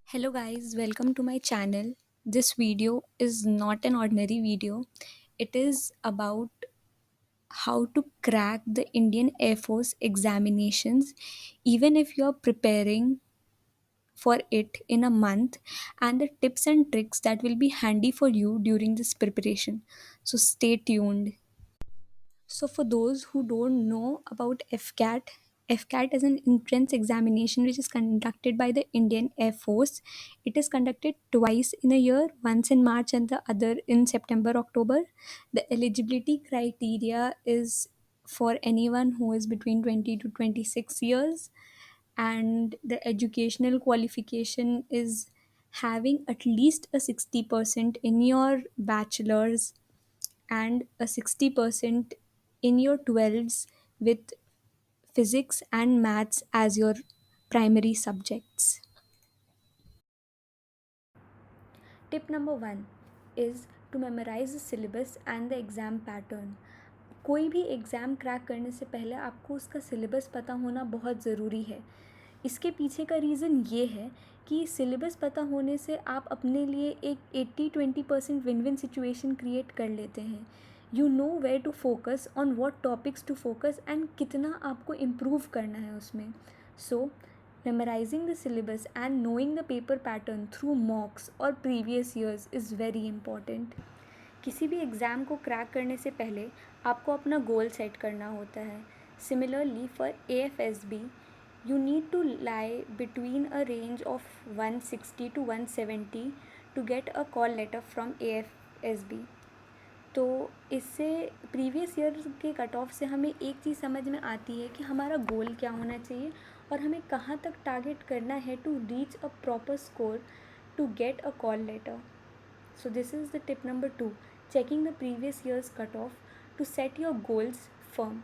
Hello guys, welcome to my channel. This video is not an ordinary video. It is about how to crack the Indian Air Force examinations even if you're preparing for it in a month, and the tips and tricks that will be handy for you during this preparation. So stay tuned. So, for those who don't know about FCAT, FCAT is an entrance examination which is conducted by the Indian Air Force. It is conducted twice in a year, once in March and the other in September, October. The eligibility criteria is for anyone who is between 20 to 26 years, and the educational qualification is having at least a 60% in your bachelor's and a 60% in your 12s, with physics and maths as your primary subjects. Tip number 1 is to memorize the syllabus and the exam pattern. कोई भी exam crack करने से पहले आपको उसका syllabus पता होना बहुत ज़रूरी है। इसके पीछे का रीज़न ये है कि सिलेबस पता होने से आप अपने लिए एक 80-20% विन विन सिचुएशन क्रिएट कर लेते हैं। You know where to focus, on what topics to focus, and कितना आपको इम्प्रूव करना है उसमें। सो memorizing the syllabus and knowing the paper pattern through mocks or previous years is very important. किसी भी एग्ज़ाम को क्रैक करने से पहले आपको अपना गोल सेट करना होता है। Similarly for AFSB, you need to lie between a range of 160 to 170 to get a call letter from AFSB. तो इससे प्रीवियस ईयर के कट ऑफ से हमें एक चीज़ समझ में आती है कि हमारा गोल क्या होना चाहिए और हमें कहाँ तक टारगेट करना है to reach a proper score to get a call letter. So this is the tip number 2, checking the previous year's cutoff to set your goals firm.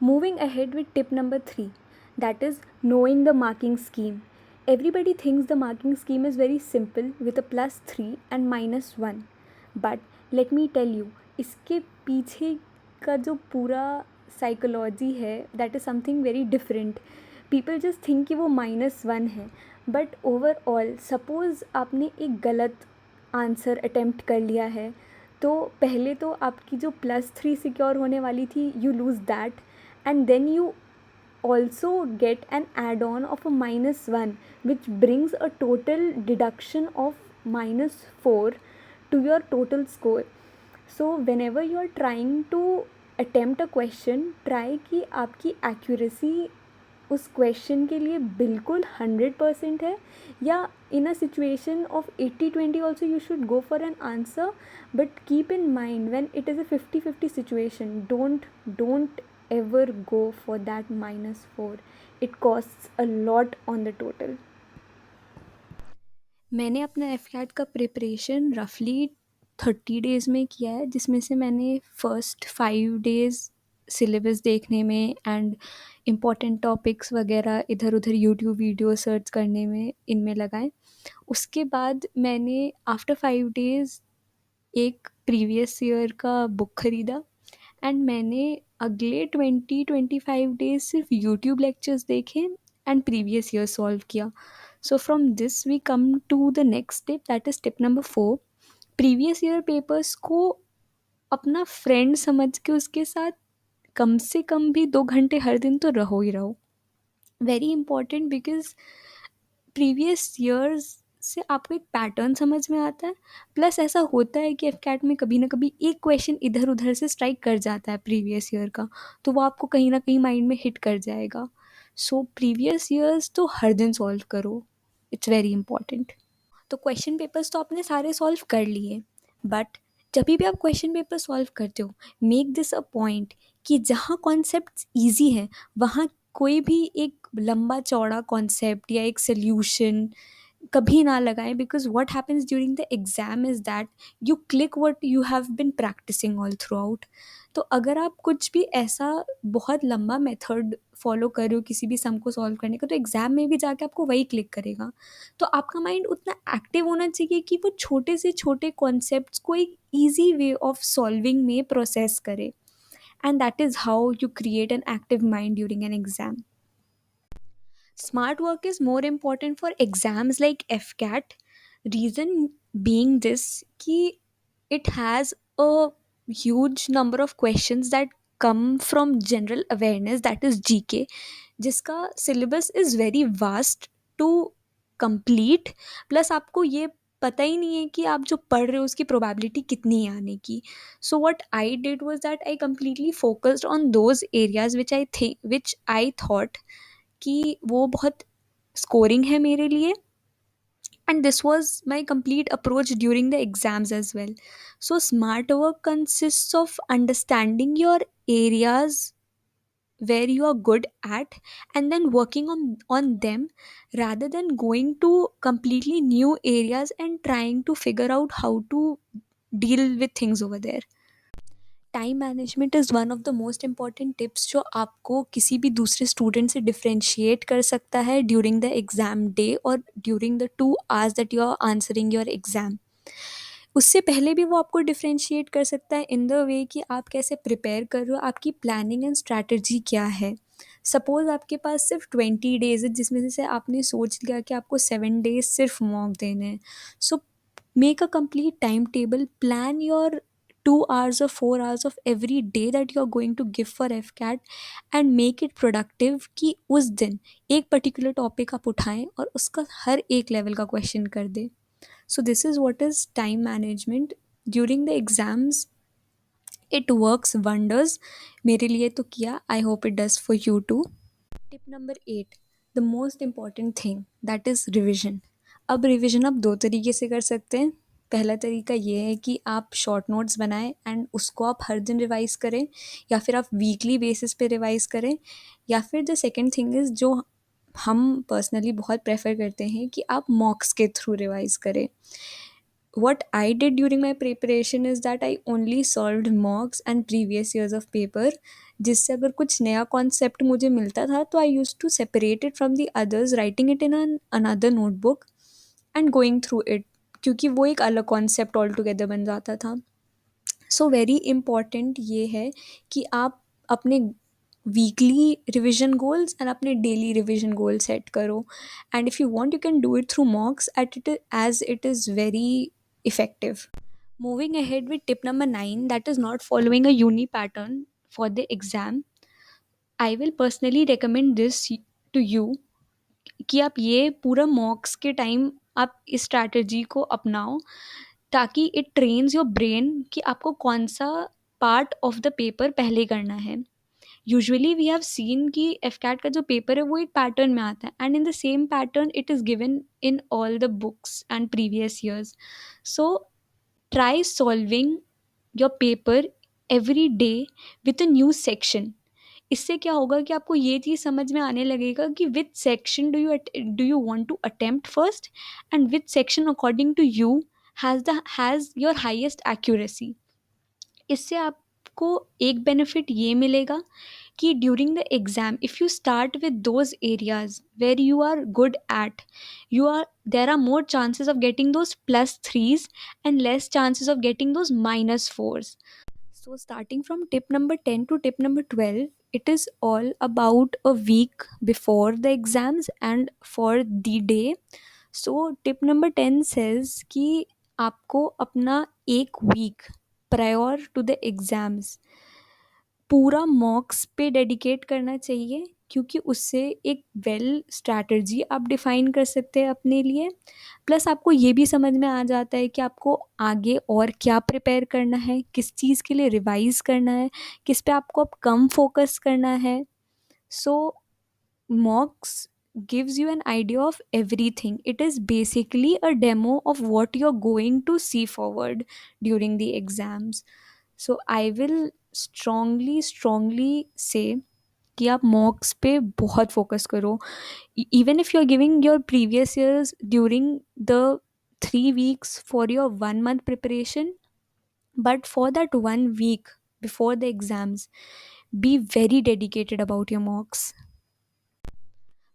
Moving ahead with tip number 3, that is knowing the marking scheme. Everybody thinks the marking scheme is very simple with a +3 and -1. But let me tell you, इसके पीछे का जो पूरा psychology है that is something very different. People just think कि वो -1 है, but overall suppose आपने एक गलत आंसर अटेम्प्ट कर लिया है, तो पहले तो आपकी जो +3 सिक्योर होने वाली थी, you lose that, and then you also get an add-on of a -1, which brings a total deduction of -4 to your total score. So whenever you are trying to attempt a question, try कि आपकी accuracy उस question के लिए बिल्कुल 100% है, या in a situation of 80-20 also you should go for an answer, but keep in mind when it is a 50-50 situation, don't ever go for that -4. It costs a lot on the total. मैंने अपना AFCAT का preparation रफली 30 days में किया है, जिसमें से मैंने फर्स्ट 5 डेज़ सिलेबस देखने में एंड इम्पॉर्टेंट टॉपिक्स वगैरह इधर उधर यूट्यूब वीडियो सर्च करने में इनमें लगाए। उसके बाद मैंने आफ्टर 5 डेज़ एक प्रीवियस ईयर का बुक ख़रीदा, एंड मैंने अगले 20-25 डेज़ सिर्फ यूट्यूब लेक्चर्स देखे एंड प्रीवियस ईयर सॉल्व किया. So from this we come to the next tip, that is tip number 4. Previous year papers को अपना फ्रेंड समझ के उसके साथ कम से कम भी 2 घंटे हर दिन तो रहो ही रहो. Very important, because previous years से आपको एक पैटर्न समझ में आता है. प्लस ऐसा होता है कि एफकैट में कभी ना कभी एक क्वेश्चन इधर उधर से स्ट्राइक कर जाता है प्रीवियस ईयर का, तो वो आपको कहीं ना कहीं माइंड में हिट कर जाएगा. सो प्रीवियस ईयर्स तो हर दिन सॉल्व करो, इट्स वेरी इंपॉर्टेंट. तो क्वेश्चन पेपर्स तो आपने सारे सॉल्व कर लिए, बट जब भी आप क्वेश्चन पेपर सॉल्व करते हो, मेक दिस अ पॉइंट कि जहाँ कॉन्सेप्ट ईजी हैं वहाँ कोई भी एक लंबा चौड़ा कॉन्सेप्ट या एक सोल्यूशन कभी ना लगाएं, because what happens during the exam is that you click what you have been practising all throughout. तो अगर आप कुछ भी ऐसा बहुत लंबा मेथड फॉलो कर रहे हो किसी भी सम को सॉल्व करने का, तो एग्ज़ाम में भी जाके आपको वही क्लिक करेगा. तो आपका माइंड उतना एक्टिव होना चाहिए कि वो छोटे से छोटे कॉन्सेप्ट्स को एक ईजी वे ऑफ सॉल्विंग में प्रोसेस करे, and that is how you create an active mind during an exam. Smart work is more important for exams like FCAT. Reason being this कि it has a huge number of questions that come from general awareness, that is GK, जिसका syllabus is very vast to complete. Plus आपको ये पता ही नहीं है कि आप जो पढ़ रहे हो उसकी प्रोबेबिलिटी कितनी है आने की. So what I did was that I completely focused on those areas which I thought कि वो बहुत स्कोरिंग है मेरे लिए. And this was my complete approach during the exams as well. So smart work consists of understanding your areas where you are good at and then working on them, rather than going to completely new areas and trying to figure out how to deal with things over there. Time management is one of the most important tips जो आपको किसी भी दूसरे student से differentiate कर सकता है during the exam day और during the 2 hours that you are answering your exam. उससे पहले भी वो आपको डिफ्रेंशिएट कर सकता है इन द वे कि आप कैसे प्रिपेयर कर रहे हो, आपकी प्लानिंग एंड स्ट्रैटेजी क्या है. सपोज़ आपके पास सिर्फ 20 days है जिसमें से आपने सोच लिया कि आपको 7 days सिर्फ मॉक देने हैं. So make a complete timetable, plan your 2 hours or 4 hours of every day that you are going to give for FCAT and make it productive कि उस दिन एक पर्टिकुलर टॉपिक आप उठाएं और उसका हर एक लेवल का क्वेश्चन कर दें. So this is what is time management during the exams. It works wonders. मेरे लिए तो किया. I hope it does for you too. Tip number 8, the most important thing that is revision. अब revision आप दो तरीके से कर सकते हैं. पहला तरीका ये है कि आप शॉर्ट नोट्स बनाएं एंड उसको आप हर दिन रिवाइज़ करें, या फिर आप वीकली बेसिस पे रिवाइज़ करें. या फिर द सेकंड थिंग इज़ जो हम पर्सनली बहुत प्रेफर करते हैं कि आप मॉक्स के थ्रू रिवाइज़ करें. what I did during my preparation is that I only solved mocks and previous years of paper. जिससे अगर कुछ नया कॉन्सेप्ट मुझे मिलता था तो I use to separate it from the others, writing it in an another notebook and going through it, क्योंकि वो एक अलग कॉन्सेप्ट ऑल टुगेदर बन जाता था. सो वेरी इम्पॉर्टेंट ये है कि आप अपने वीकली रिविजन गोल्स एंड अपने डेली रिविजन गोल सेट करो. And if you want you can do it through mocks at it as it is very effective. Moving ahead with tip number 9, that is not following a uni pattern for the exam. I will personally recommend this to you कि आप ये पूरा मॉक्स के time आप इस strategy को अपनाओ, ताकि इट ट्रेन्स योर ब्रेन कि आपको कौन सा पार्ट ऑफ द पेपर पहले करना है. यूजुअली वी हैव सीन कि एफ कैट का जो पेपर है वो एक पैटर्न में आता है and in the same pattern it is given in all the books and previous years. So try solving your paper every day with a new section. इससे क्या होगा कि आपको ये चीज़ समझ में आने लगेगा कि which section do you want to attempt first and which section according to you has your highest accuracy. इससे आपको एक बेनिफिट ये मिलेगा कि during the exam if you start with those areas where you are good at, you are there are more chances of getting those +3s and less chances of getting those -4s. So starting from tip number 10 to tip number 12, it is all about a week before the exams and for the day. So tip number 10 says कि आपको अपना एक week prior to the exams पूरा mocks पे dedicate करना चाहिए, क्योंकि उससे एक वेल स्ट्रैटेजी आप डिफ़ाइन कर सकते हैं अपने लिए. प्लस आपको ये भी समझ में आ जाता है कि आपको आगे और क्या प्रिपेयर करना है, किस चीज़ के लिए रिवाइज़ करना है, किस पे आपको अब कम फोकस करना है. सो मॉक्स gives you an idea of everything. It is basically a demo of what you're going to see forward during the exams. So I will strongly say कि आप मॉक्स पे बहुत फोकस करो. Even if you are giving your previous years during the 3 weeks for your 1 month preparation, but for that 1 week before the exams, be very dedicated about your mocks.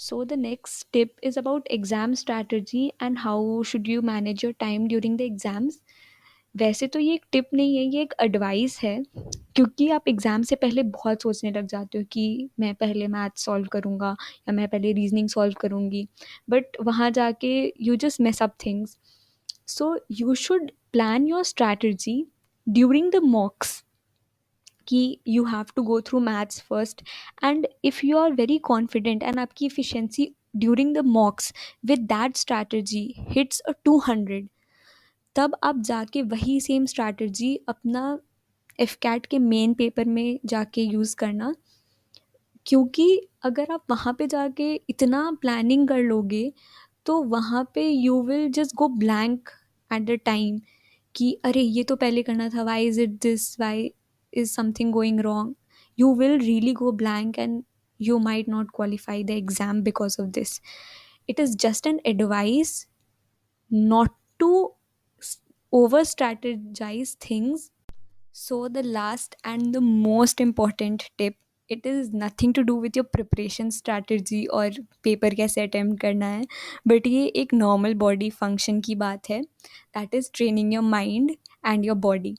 So the next tip is about exam strategy and how should you manage your time during the exams. वैसे तो ये एक tip नहीं है, ये एक advice है, क्योंकि आप एग्ज़ाम से पहले बहुत सोचने लग जाते हो कि मैं पहले मैथ सॉल्व करूँगा या मैं पहले रीजनिंग सॉल्व करूँगी, बट वहाँ जाके you just mess up things. So you should plan your strategy during the mocks, कि you have to go through maths first, and if you are very confident and आपकी efficiency during the mocks with that strategy hits a 200, तब आप जाके वही same strategy अपना F CAT के main paper में जाके यूज़ करना। क्योंकि अगर आप वहाँ पे जाके इतना प्लानिंग कर लोगे तो वहाँ पे you will just go blank at the time, कि अरे ये तो पहले करना था, why is it this, why is something going wrong. You will really go blank and you might not qualify the exam because of this. It is just an advice not to over strategize things. So, the last and the most important tip, it is nothing to do with your preparation strategy और paper कैसे attempt करना है, but ये एक normal body function की बात है, that is training your mind and your body.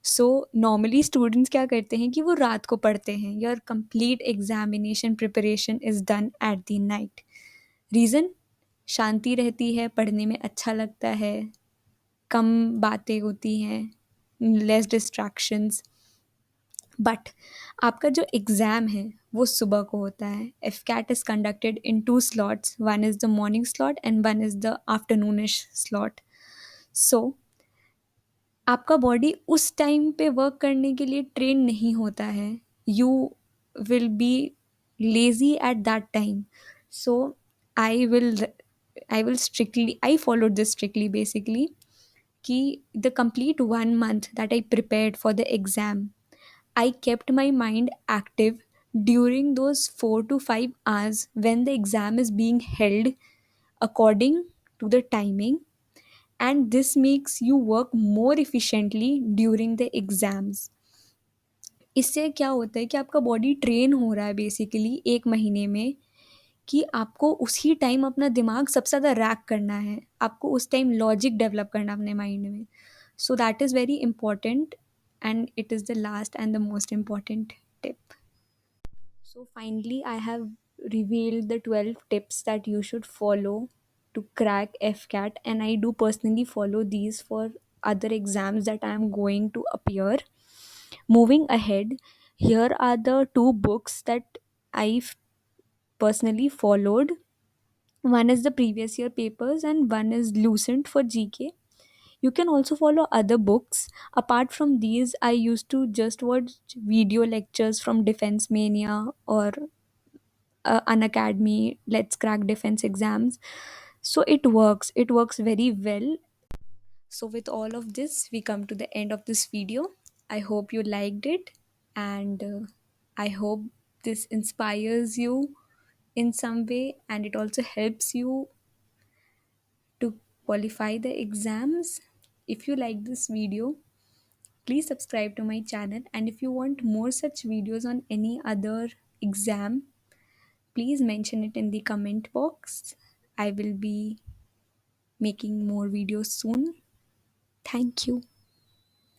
So normally students क्या करते हैं कि वो रात को पढ़ते हैं, your complete examination preparation is done at the night. Reason, शांति रहती है, पढ़ने में अच्छा लगता है, कम बातें होती हैं, लेस डिस्ट्रैक्शंस। बट आपका जो एग्ज़ाम है वो सुबह को होता है। F CAT is conducted in 2 slots, one is the morning slot and one is the afternoonish slot. So आपका बॉडी उस टाइम पे वर्क करने के लिए ट्रेन नहीं होता है, you will be lazy at that time. So I will I will strictly I followed this strictly basically, कि the complete 1 month that I prepared for the exam, I kept my mind active during those 4 to 5 hours when the exam is being held according to the timing, and this makes you work more efficiently during the exams. इससे क्या होता है कि आपका body train हो रहा है basically 1 महीने में, कि आपको उसी टाइम अपना दिमाग सबसे ज़्यादा रैक करना है, आपको उस टाइम लॉजिक डेवलप करना है अपने माइंड में। So that is very important and it is the last and the most important tip. So finally, I have revealed the 12 tips that you should follow to crack FCAT, and I do personally follow these for other exams that I am going to appear. Moving ahead, here are the two books that I've personally followed. One is the previous year papers, and one is Lucent for GK. You can also follow other books. Apart from these, I used to just watch video lectures from Defense Mania or an academy, Let's Crack Defense Exams. So it works very well. So with all of this, we come to the end of this video. I hope you liked it, and I hope this inspires you in some way, and it also helps you to qualify the exams. If you like this video, please subscribe to my channel, and if you want more such videos on any other exam, please mention it in the comment box. I will be making more videos soon. Thank you.